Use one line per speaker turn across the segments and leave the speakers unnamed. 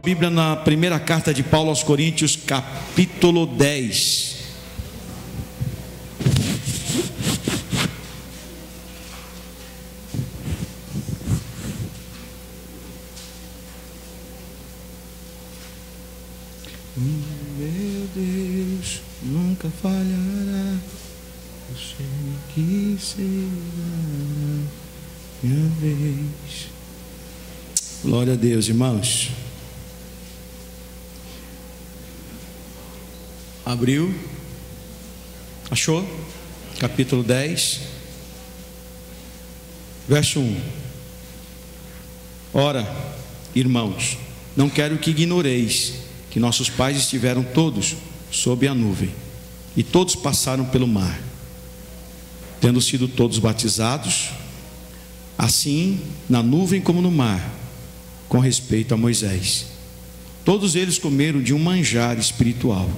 Bíblia na primeira carta de Paulo aos Coríntios, capítulo 10.
Meu Deus nunca falhará, eu sei que será minha vez.
Glória a Deus, irmãos. Abriu? Achou? Capítulo 10, verso 1. Ora, irmãos, não quero que ignoreis que nossos pais estiveram todos sob a nuvem, e todos passaram pelo mar, tendo sido todos batizados, assim na nuvem como no mar, com respeito a Moisés. Todos eles comeram de um manjar espiritual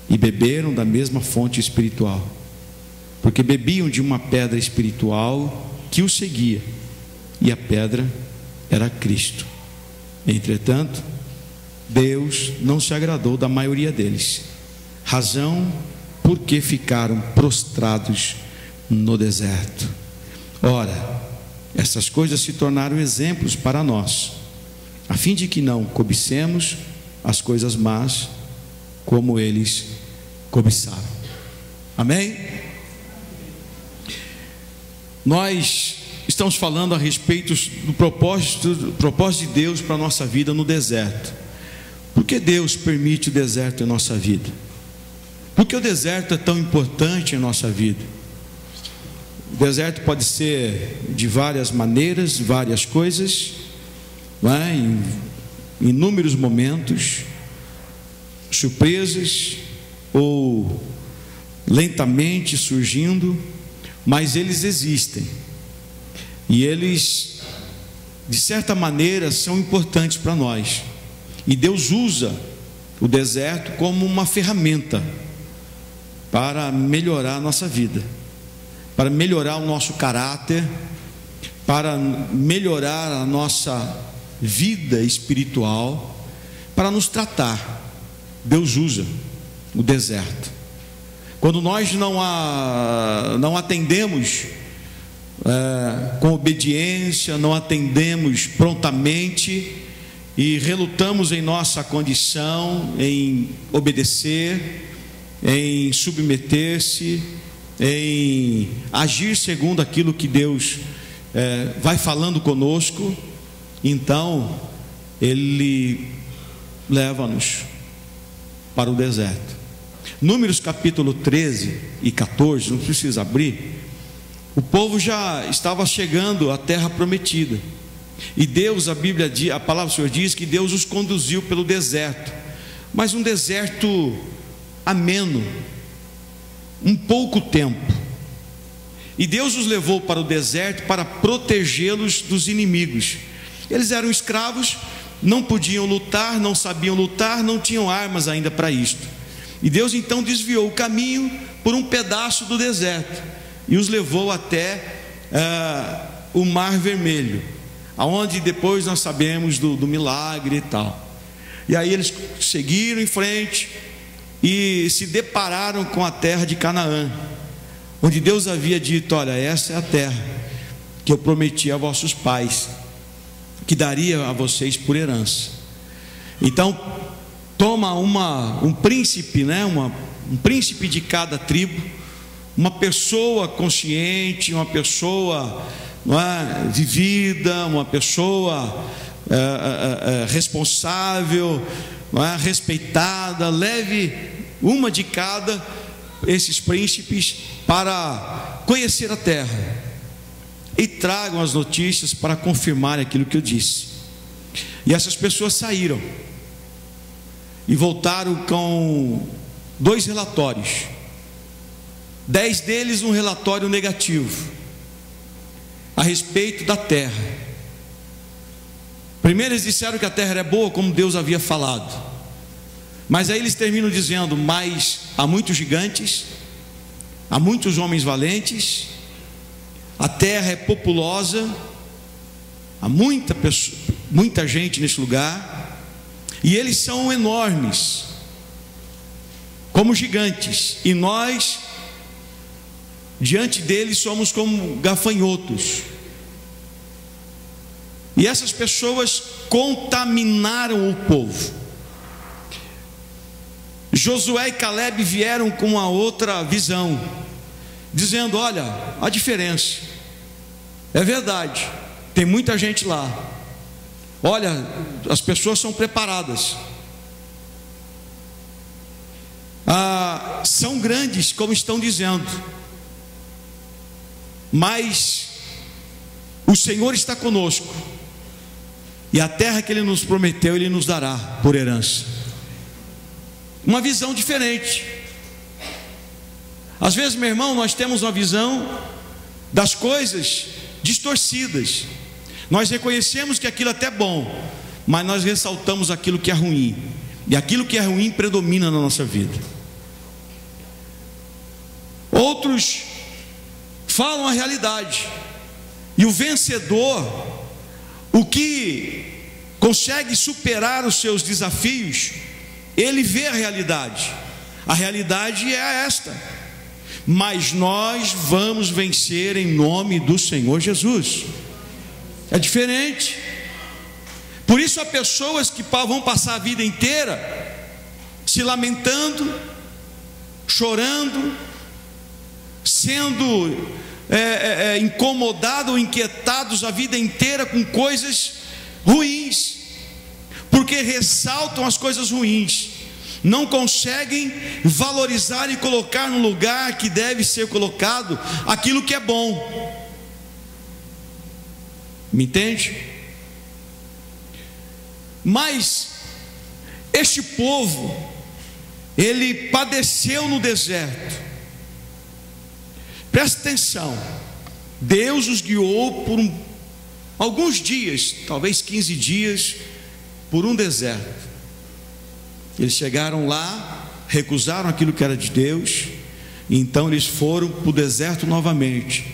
e beberam da mesma fonte espiritual, porque bebiam de uma pedra espiritual que os seguia, e a pedra era Cristo. Entretanto, Deus não se agradou da maioria deles, razão porque ficaram prostrados no deserto. Ora, essas coisas se tornaram exemplos para nós, a fim de que não cobicemos as coisas más como eles cobiçaram. Amém? Nós estamos falando a respeito do propósito de Deus para a nossa vida no deserto. Por que Deus permite o deserto em nossa vida? Por que o deserto é tão importante em nossa vida? O deserto pode ser de várias maneiras, várias coisas, não é? Em inúmeros momentos, surpresas ou lentamente surgindo, mas eles existem e eles, de certa maneira, são importantes para nós. E Deus usa o deserto como uma ferramenta para melhorar a nossa vida, para melhorar o nosso caráter, para melhorar a nossa vida espiritual, para nos tratar. Deus usa o deserto. Quando nós não atendemos com obediência, não atendemos prontamente e relutamos em nossa condição, em obedecer, em submeter-se, em agir segundo aquilo que Deus vai falando conosco, então Ele leva-nos para o deserto. Números capítulo 13 e 14, não precisa abrir. O povo já estava chegando à terra prometida, e Deus, a palavra do Senhor diz que Deus os conduziu pelo deserto, mas um deserto ameno, um pouco tempo. E Deus os levou para o deserto para protegê-los dos inimigos. Eles eram escravos, não podiam lutar, não sabiam lutar, não tinham armas ainda para isto. E Deus então desviou o caminho por um pedaço do deserto e os levou até o Mar Vermelho, aonde depois nós sabemos do milagre e tal. E aí eles seguiram em frente e se depararam com a terra de Canaã, onde Deus havia dito: olha, essa é a terra que eu prometi a vossos pais, que daria a vocês por herança. Então toma um príncipe, um príncipe de cada tribo, uma pessoa consciente, uma pessoa vivida, uma pessoa responsável, respeitada. Leve uma de cada, esses príncipes, para conhecer a terra e tragam as notícias para confirmar aquilo que eu disse. E essas pessoas saíram e voltaram com 2 relatórios. 10 deles um relatório negativo a respeito da terra. Primeiro eles disseram que a terra era boa, como Deus havia falado, mas aí eles terminam dizendo: mas há muitos gigantes, há muitos homens valentes, a terra é populosa, há muita gente nesse lugar, e eles são enormes, como gigantes, e nós, diante deles, somos como gafanhotos. E essas pessoas contaminaram o povo. Josué e Caleb vieram com uma outra visão, dizendo: olha, a diferença, é verdade, tem muita gente lá, olha, as pessoas são preparadas, são grandes, como estão dizendo, mas o Senhor está conosco, e a terra que Ele nos prometeu, Ele nos dará por herança. Uma visão diferente. Às vezes, meu irmão, nós temos uma visão das coisas distorcidas. Nós reconhecemos que aquilo até é bom, mas nós ressaltamos aquilo que é ruim, e aquilo que é ruim predomina na nossa vida. Outros falam a realidade, e o vencedor, o que consegue superar os seus desafios, ele vê a realidade é esta: mas nós vamos vencer em nome do Senhor Jesus. É diferente. Por isso há pessoas que vão passar a vida inteira se lamentando, chorando, sendo incomodados ou inquietados a vida inteira com coisas ruins, porque ressaltam as coisas ruins, não conseguem valorizar e colocar no lugar que deve ser colocado aquilo que é bom. Me entende? Mas este povo, ele padeceu no deserto. Presta atenção, Deus os guiou por alguns dias, talvez 15 dias, por um deserto. Eles chegaram lá, recusaram aquilo que era de Deus, e então eles foram para o deserto novamente,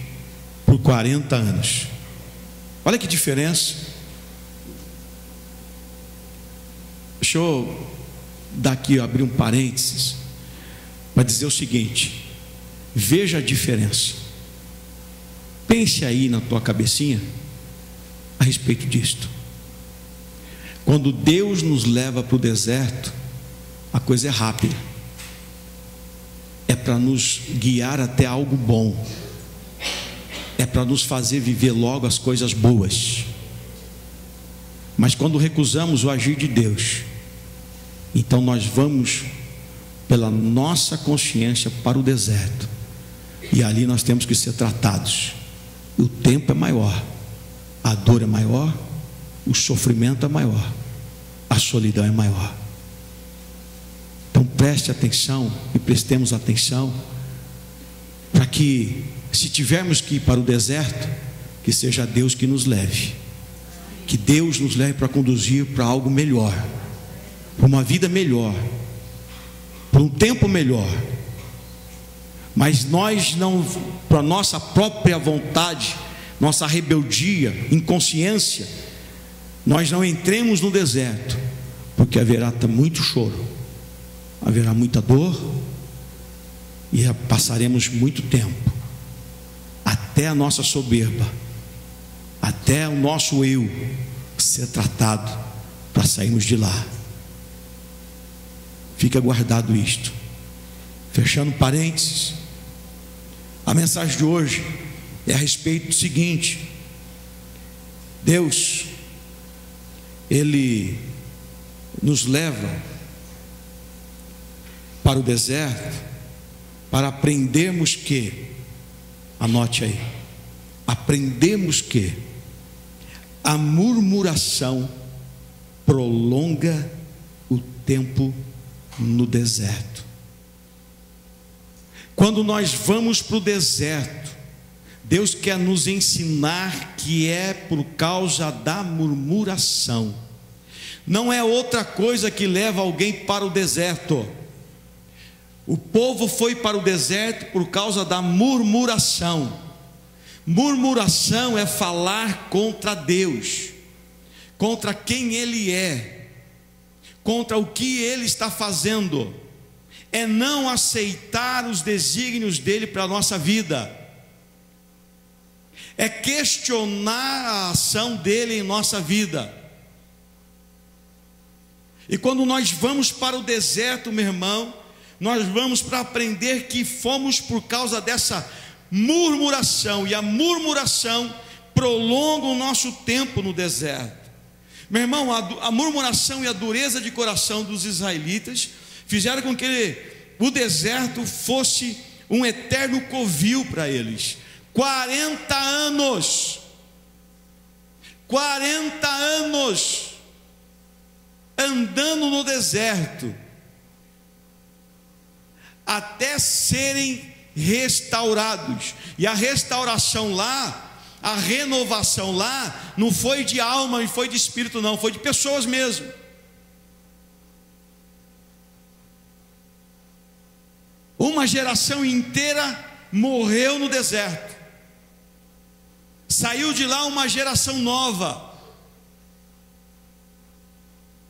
por 40 anos. Olha que diferença. Deixa eu daqui abrir um parênteses para dizer o seguinte: veja a diferença. Pense aí na tua cabecinha a respeito disto. Quando Deus nos leva para o deserto, a coisa é rápida, é para nos guiar até algo bom, é para nos fazer viver logo as coisas boas. Mas quando recusamos o agir de Deus, então nós vamos pela nossa consciência para o deserto, e ali nós temos que ser tratados. O tempo é maior, a dor é maior, o sofrimento é maior, a solidão é maior. Então preste atenção e prestemos atenção, para que, se tivermos que ir para o deserto, que seja Deus que nos leve, que Deus nos leve para conduzir para algo melhor, para uma vida melhor, para um tempo melhor. Mas nós não, para nossa própria vontade, nossa rebeldia, inconsciência, nós não entremos no deserto, porque haverá muito choro, haverá muita dor, e passaremos muito tempo, até a nossa soberba, até o nosso eu ser tratado, para sairmos de lá. Fica guardado isto. Fechando parênteses, a mensagem de hoje é a respeito do seguinte: Deus, Ele nos leva para o deserto para aprendermos que, anote aí, aprendemos que a murmuração prolonga o tempo no deserto. Quando nós vamos para o deserto, Deus quer nos ensinar que é por causa da murmuração. Não é outra coisa que leva alguém para o deserto. O povo foi para o deserto por causa da murmuração. Murmuração é falar contra Deus, contra quem Ele é, contra o que Ele está fazendo, é não aceitar os desígnios dEle para a nossa vida, é questionar a ação dEle em nossa vida. E quando nós vamos para o deserto, meu irmão, nós vamos para aprender que fomos por causa dessa murmuração, e a murmuração prolonga o nosso tempo no deserto. Meu irmão, a murmuração e a dureza de coração dos israelitas fizeram com que o deserto fosse um eterno covil para eles. 40 anos andando no deserto, até serem restaurados. E a restauração lá, a renovação lá, não foi de alma, não foi de espírito, não, foi de pessoas mesmo. Uma geração inteira morreu no deserto, saiu de lá uma geração nova,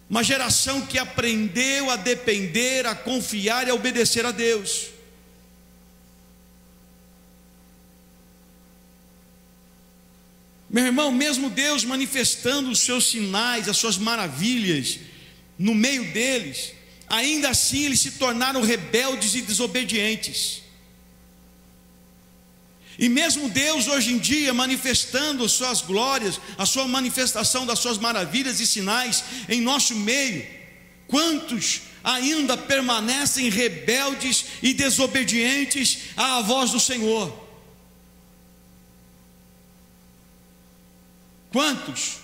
uma geração que aprendeu a depender, a confiar e a obedecer a Deus. Meu irmão, mesmo Deus manifestando os seus sinais, as suas maravilhas no meio deles, ainda assim eles se tornaram rebeldes e desobedientes. E mesmo Deus hoje em dia manifestando as suas glórias, a sua manifestação das suas maravilhas e sinais em nosso meio, quantos ainda permanecem rebeldes e desobedientes à voz do Senhor? Quantos?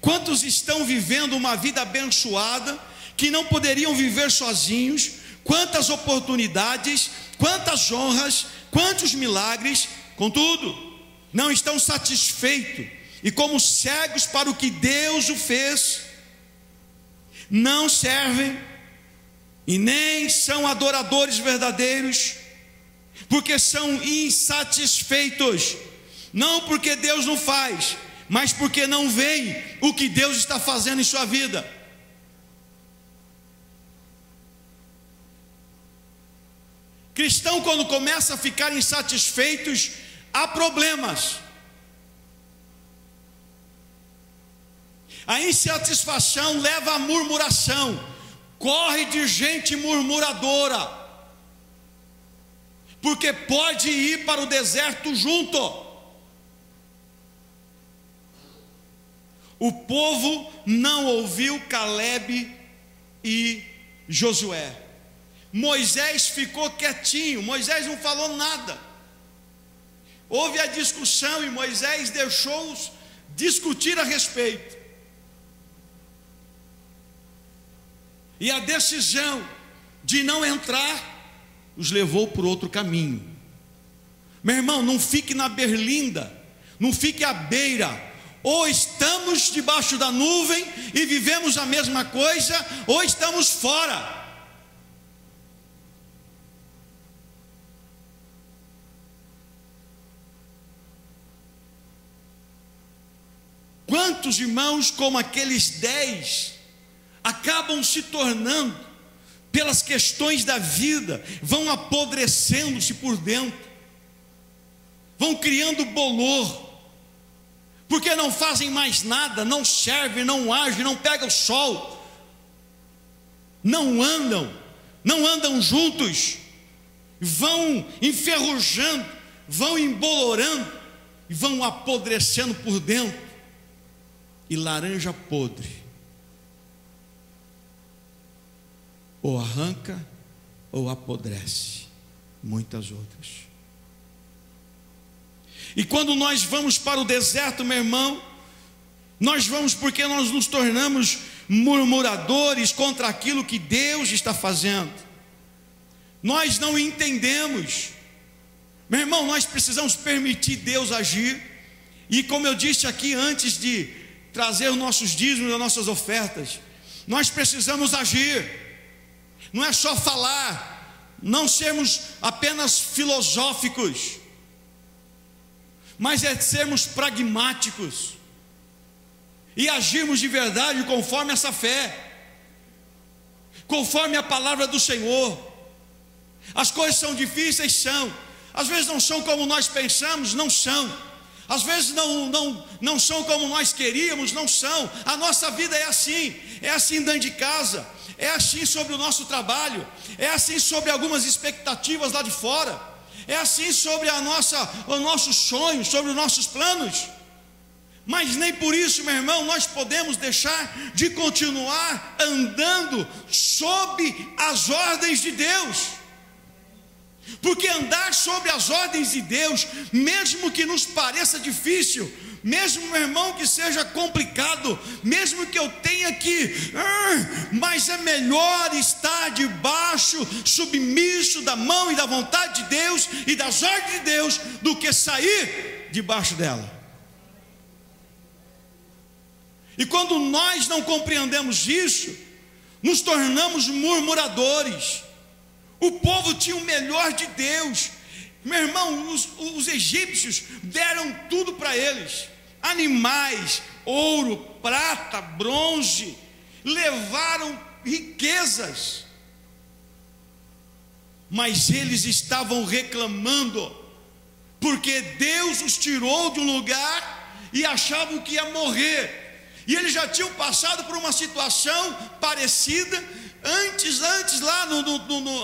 Quantos estão vivendo uma vida abençoada, que não poderiam viver sozinhos? Quantas oportunidades, quantas honras, quantos milagres, contudo, não estão satisfeitos, e como cegos para o que Deus o fez, não servem, e nem são adoradores verdadeiros, porque são insatisfeitos, não porque Deus não faz, mas porque não veem o que Deus está fazendo em sua vida. Cristão, quando começa a ficar insatisfeitos, há problemas. A insatisfação leva à murmuração, corre de gente murmuradora, porque pode ir para o deserto junto. O povo não ouviu Caleb e Josué. Moisés ficou quietinho, Moisés não falou nada. Houve a discussão e Moisés deixou-os discutir a respeito. E a decisão de não entrar os levou por outro caminho. Meu irmão, não fique na berlinda, não fique à beira. Ou estamos debaixo da nuvem e vivemos a mesma coisa, ou estamos fora. Quantos irmãos como aqueles 10 acabam se tornando, pelas questões da vida, vão apodrecendo-se por dentro, vão criando bolor, porque não fazem mais nada, não servem, não agem, não pegam o sol, não andam juntos, vão enferrujando, vão embolorando, e vão apodrecendo por dentro. E laranja podre ou arranca ou apodrece, muitas outras. E quando nós vamos para o deserto, meu irmão, nós vamos porque nós nos tornamos murmuradores contra aquilo que Deus está fazendo. Nós não entendemos, meu irmão. Nós precisamos permitir Deus agir. E como eu disse aqui antes de trazer os nossos dízimos, as nossas ofertas, nós precisamos agir. Não é só falar, não sermos apenas filosóficos, mas é sermos pragmáticos e agirmos de verdade conforme essa fé, conforme a palavra do Senhor. As coisas são difíceis, são. Às vezes não são como nós pensamos, não são. Às vezes não são como nós queríamos, não são. A nossa vida é assim dentro de casa, é assim sobre o nosso trabalho, é assim sobre algumas expectativas lá de fora, é assim sobre os nossos sonhos, sobre os nossos planos. Mas nem por isso, meu irmão, nós podemos deixar de continuar andando sob as ordens de Deus. Porque andar sobre as ordens de Deus, mesmo que nos pareça difícil, mesmo, meu irmão, que seja complicado, mesmo que eu tenha que, mas é melhor estar debaixo, submisso da mão e da vontade de Deus e das ordens de Deus, do que sair debaixo dela. E quando nós não compreendemos isso, nos tornamos murmuradores. O povo tinha o melhor de Deus, meu irmão. Os egípcios deram tudo para eles: animais, ouro, prata, bronze, levaram riquezas, mas eles estavam reclamando, porque Deus os tirou de um lugar e achavam que ia morrer, e eles já tinham passado por uma situação parecida antes lá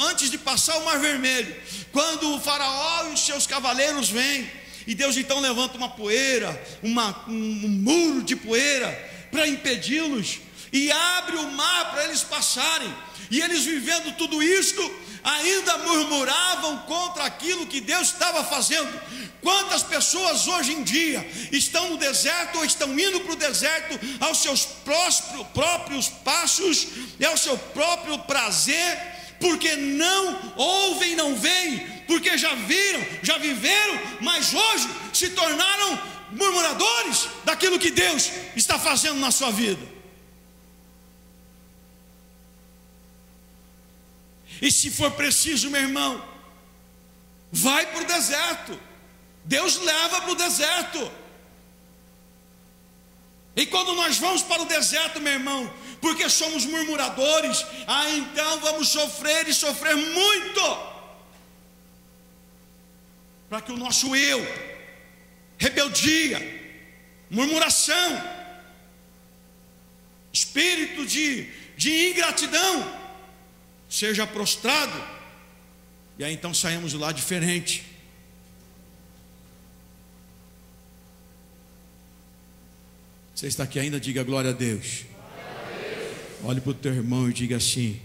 antes de passar o Mar Vermelho, quando o faraó e os seus cavaleiros vêm, e Deus então levanta uma poeira, um muro de poeira para impedi-los, e abre o mar para eles passarem. E eles, vivendo tudo isto, ainda murmuravam contra aquilo que Deus estava fazendo. Quantas pessoas hoje em dia estão no deserto, ou estão indo para o deserto aos seus próprios passos e ao seu próprio prazer, porque não ouvem, não veem, porque já viram, já viveram, mas hoje se tornaram murmuradores daquilo que Deus está fazendo na sua vida. E se for preciso, meu irmão, vai para o deserto. Deus leva para o deserto. E quando nós vamos para o deserto, meu irmão, porque somos murmuradores, então vamos sofrer, e sofrer muito, para que o nosso eu, rebeldia, murmuração, espírito de ingratidão seja prostrado, e aí então saímos de lá diferente. Você está aqui ainda? Diga glória a Deus. Olhe para o teu irmão e diga assim: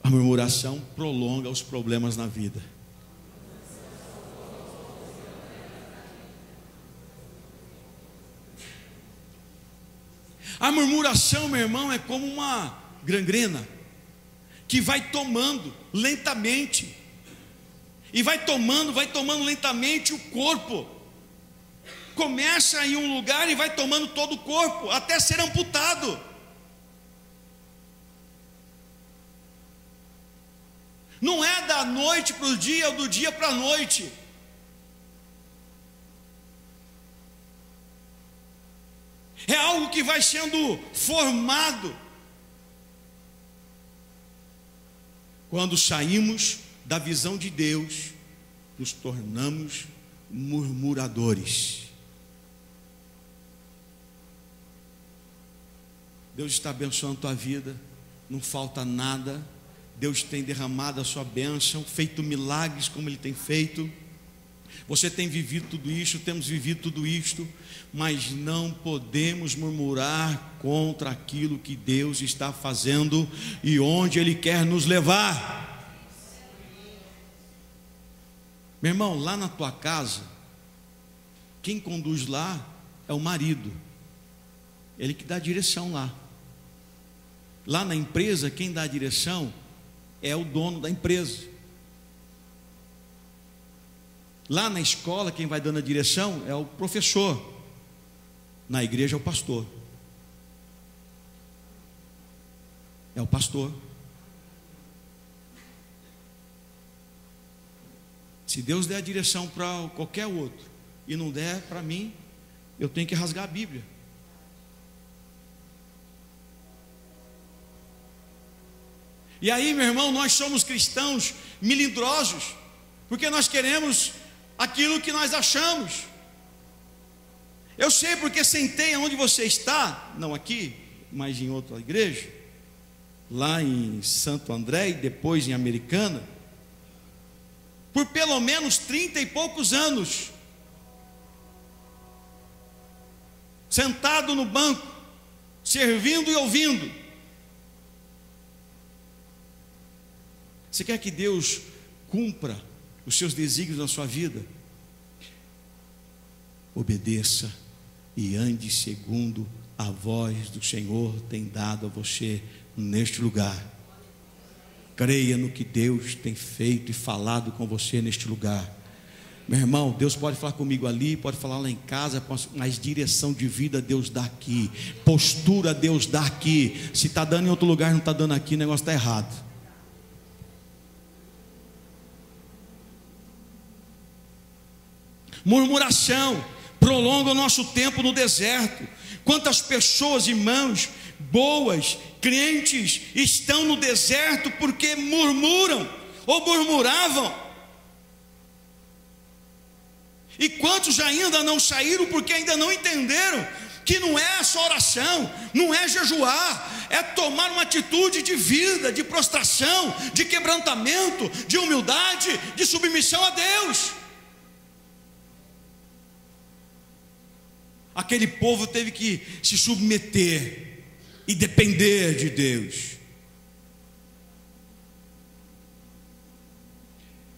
a murmuração prolonga os problemas na vida. A murmuração, meu irmão, é como uma gangrena que vai tomando lentamente, e vai tomando lentamente o corpo. Começa em um lugar e vai tomando todo o corpo, até ser amputado. Não é da noite para o dia, ou do dia para a noite. É algo que vai sendo formado. Quando saímos da visão de Deus, nos tornamos murmuradores. Deus está abençoando a tua vida, não falta nada. Deus tem derramado a sua bênção, feito milagres como Ele tem feito. Você tem vivido tudo isto, temos vivido tudo isto, mas não podemos murmurar contra aquilo que Deus está fazendo e onde Ele quer nos levar. Meu irmão, lá na tua casa, quem conduz lá é o marido, ele que dá a direção lá. Lá na empresa, quem dá a direção é o dono da empresa. Lá na escola, quem vai dando a direção é o professor. Na igreja é o pastor. É o pastor. Se Deus der a direção para qualquer outro e não der para mim, eu tenho que rasgar a Bíblia. E aí, meu irmão, nós somos cristãos melindrosos, porque nós queremos aquilo que nós achamos. Eu sei porque sentei onde você está, não aqui, mas em outra igreja, lá em Santo André e depois em Americana, por pelo menos 30 e poucos anos, sentado no banco, servindo e ouvindo. Você quer que Deus cumpra os seus desígnios na sua vida? Obedeça e ande segundo a voz do Senhor tem dado a você neste lugar. Creia no que Deus tem feito e falado com você neste lugar. Meu irmão, Deus pode falar comigo ali, pode falar lá em casa, mas direção de vida Deus dá aqui, postura Deus dá aqui. Se está dando em outro lugar, não está dando aqui, o negócio está errado. Murmuração prolonga o nosso tempo no deserto. Quantas pessoas, irmãos, boas, crentes, estão no deserto porque murmuram ou murmuravam? E quantos ainda não saíram porque ainda não entenderam que não é só oração, não é jejuar, é tomar uma atitude de vida, de prostração, de quebrantamento, de humildade, de submissão a Deus. Aquele povo teve que se submeter e depender de Deus.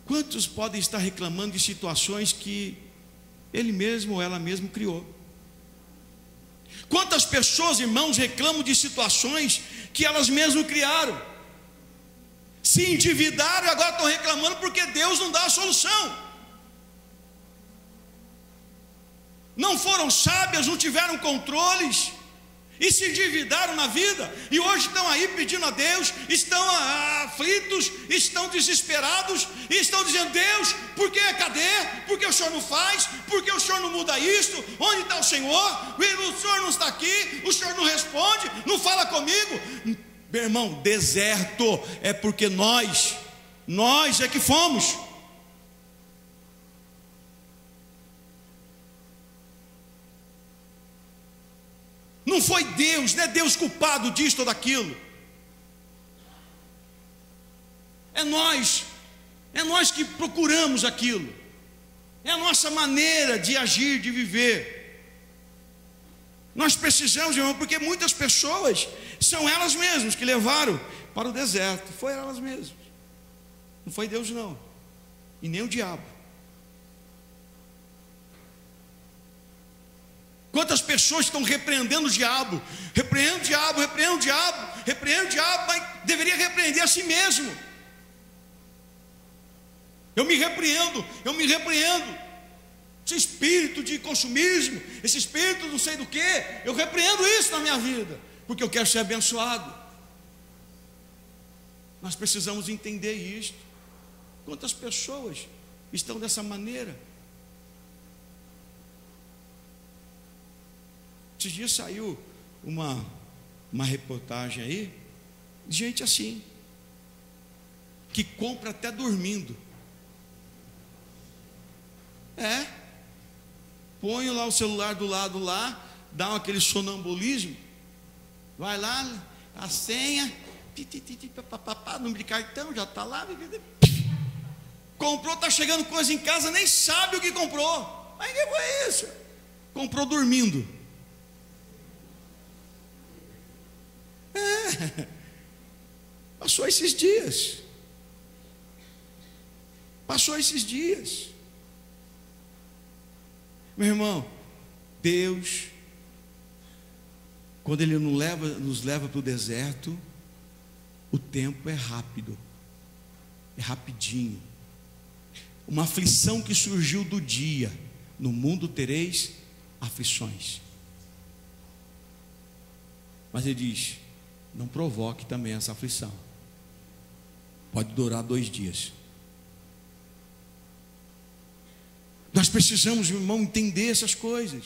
Quantos podem estar reclamando de situações que ele mesmo ou ela mesma criou? Quantas pessoas, irmãos, reclamam de situações que elas mesmas criaram? Se endividaram e agora estão reclamando porque Deus não dá a solução. Não foram sábias, não tiveram controles e se endividaram na vida, e hoje estão aí pedindo a Deus, estão aflitos, estão desesperados, e estão dizendo: Deus, por que? Cadê? Por que o Senhor não faz? Por que o Senhor não muda isto? Onde está o Senhor? O Senhor não está aqui, o Senhor não responde, não fala comigo. Meu irmão, deserto é porque nós é que fomos. Não foi Deus, não é Deus culpado disto ou daquilo. É nós que procuramos aquilo. É a nossa maneira de agir, de viver. Nós precisamos, irmão, porque muitas pessoas são elas mesmas que levaram para o deserto. Foi elas mesmas. Não foi Deus não. E nem o diabo. Quantas pessoas estão repreendendo o diabo? Repreende o diabo, repreende o diabo, repreende o diabo, mas deveria repreender a si mesmo. Eu me repreendo. Esse espírito de consumismo, esse espírito não sei do que, eu repreendo isso na minha vida, porque eu quero ser abençoado. Nós precisamos entender isto. Quantas pessoas estão dessa maneira? Esses dias saiu uma reportagem aí, de gente assim, que compra até dormindo. Põe lá o celular do lado lá, dá aquele sonambulismo, vai lá, a senha, número de cartão, já está lá, comprou, está chegando coisa em casa, nem sabe o que comprou. Mas que foi isso? Comprou dormindo. Passou esses dias. Meu irmão, Deus, quando Ele nos leva para o deserto, o tempo é rápido, é rapidinho. Uma aflição que surgiu do dia: no mundo tereis aflições. Mas Ele diz: não provoque também essa aflição. Pode durar 2 dias. Nós precisamos, irmão, entender essas coisas.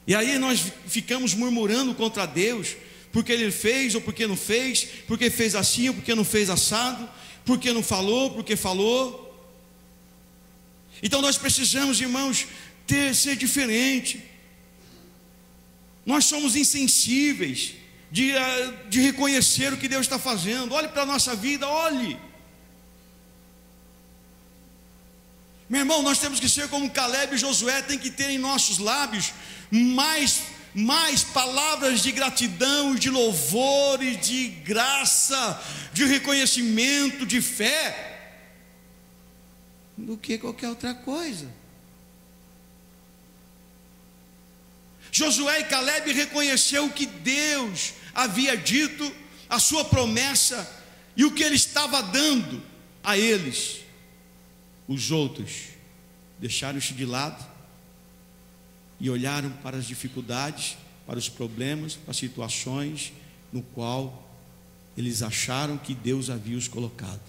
E aí nós ficamos murmurando contra Deus, porque Ele fez ou porque não fez, porque fez assim ou porque não fez assado, porque não falou, porque falou. Então nós precisamos, irmãos, ser diferente. Nós somos insensíveis de reconhecer o que Deus está fazendo. Olhe para a nossa vida, olhe. Meu irmão, nós temos que ser como Caleb e Josué, tem que ter em nossos lábios mais palavras de gratidão, de louvor e de graça, de reconhecimento, de fé, do que qualquer outra coisa. Josué e Caleb reconheceu o que Deus havia dito, a sua promessa e o que Ele estava dando a eles. Os outros deixaram isso de lado e olharam para as dificuldades, para os problemas, para as situações no qual eles acharam que Deus havia os colocado.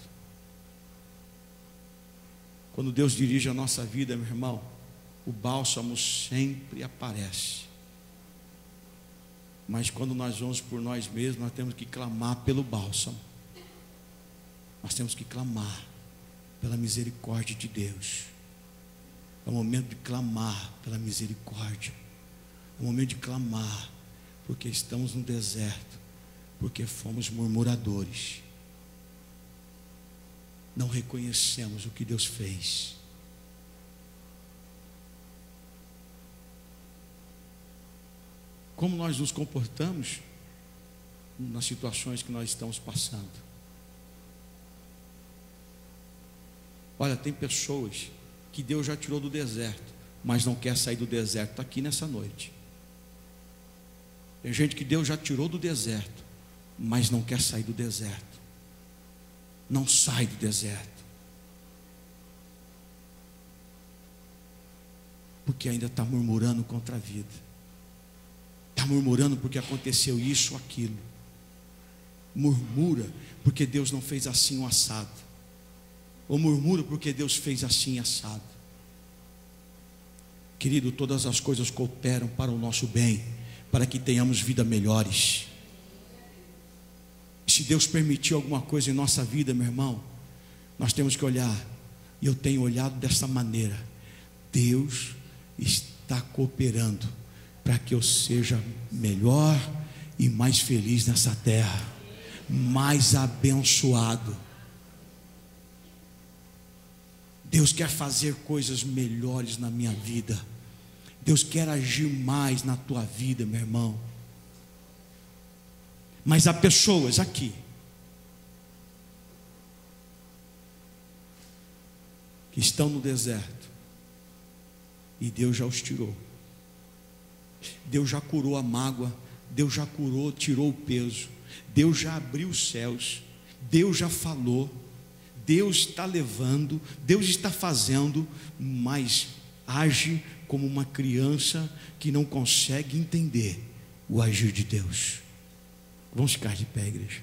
Quando Deus dirige a nossa vida, meu irmão, o bálsamo sempre aparece. Mas quando nós vamos por nós mesmos, nós temos que clamar pelo bálsamo. Nós temos que clamar pela misericórdia de Deus. É o momento de clamar pela misericórdia. É o momento de clamar, porque estamos no deserto, porque fomos murmuradores. Não reconhecemos o que Deus fez. Como nós nos comportamos nas situações que nós estamos passando? Olha, tem pessoas que Deus já tirou do deserto, mas não quer sair do deserto. Está aqui nessa noite. Tem gente que Deus já tirou do deserto, mas não quer sair do deserto. Não sai do deserto, porque ainda está murmurando contra a vida. Está murmurando porque aconteceu isso ou aquilo. Murmura porque Deus não fez assim um assado, ou murmura porque Deus fez assim assado. Querido, todas as coisas cooperam para o nosso bem, para que tenhamos vidas melhores. Se Deus permitiu alguma coisa em nossa vida, meu irmão, nós temos que olhar, e eu tenho olhado dessa maneira: Deus está cooperando para que eu seja melhor e mais feliz nessa terra, mais abençoado. Deus quer fazer coisas melhores na minha vida. Deus quer agir mais na tua vida, meu irmão. Mas há pessoas aqui que estão no deserto e Deus já os tirou. Deus já curou a mágoa, Deus já curou, tirou o peso, Deus já abriu os céus, Deus já falou, Deus está levando, Deus está fazendo, mas age como uma criança que não consegue entender o agir de Deus. Vamos ficar de pé, igreja.